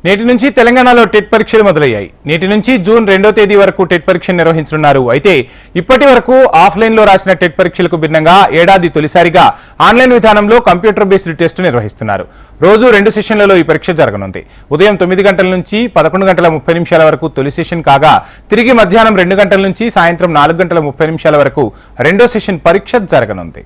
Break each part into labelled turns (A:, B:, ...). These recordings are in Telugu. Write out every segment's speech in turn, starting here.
A: నేటి నుంచి తెలంగాణలో టెట్ పరీక్షలు మొదలయ్యాయి. నేటి నుంచి జూన్ 2వ తేదీ వరకు టెట్ పరీక్ష నిర్వహించనున్నారు. అయితే ఇప్పటి వరకు ఆఫ్లైన్ లో రాసిన టెట్ పరీక్షలకు భిన్నంగా ఏడాది తొలిసారిగా ఆన్లైన్ విధానంలో కంప్యూటర్ బేస్డ్ టెస్ట్ నిర్వహిస్తున్నారు. రోజు 2 సెషన్లలో ఈ పరీక్ష జరగనుంది. ఉదయం 9 గంటల నుంచి 11 గంటల 30 నిమిషాల వరకు తొలి సెషన్ కాగా, తిరిగి మధ్యాహ్నం 2 గంటల నుంచి సాయంత్రం 4 గంటల 30 నిమిషాల వరకు రెండో సెషన్ పరీక్ష జరగనుంది.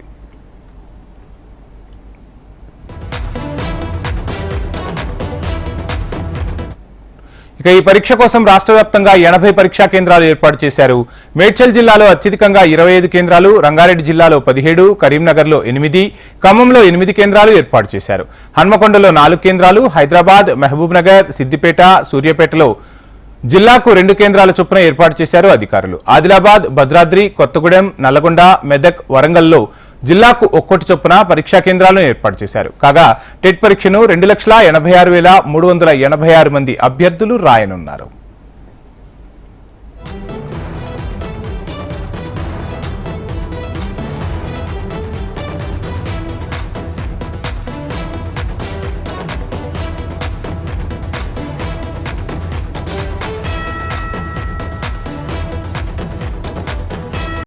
A: ఇక ఈ పరీక్ష కోసం రాష్ట్ర వ్యాప్తంగా 80 పరీక్షా కేంద్రాలు ఏర్పాటు చేశారు. మేడ్చల్ జిల్లాలో అత్యధికంగా 25 కేంద్రాలు, రంగారెడ్డి జిల్లాలో 17, కరీంనగర్లో 8, ఖమ్మంలో 8 కేంద్రాలు ఏర్పాటు చేశారు. హన్మకొండలో 4 కేంద్రాలు, హైదరాబాద్, మహబూబ్ నగర్, సిద్దిపేట, సూర్యాపేటలో జిల్లాకు 2 కేంద్రాల చొప్పున ఏర్పాటు చేశారు అధికారులు. ఆదిలాబాద్, భద్రాద్రి, కొత్తగూడెం, నల్లగొండ, మెదక్, వరంగల్లో జిల్లాకు ఒక్కొక్కటి చొప్పున పరీక్షా కేంద్రాలను ఏర్పాటు చేశారు. కాగా టెట్ పరీక్షను 2,86,386 మంది అభ్యర్థులు రాయనున్నారు.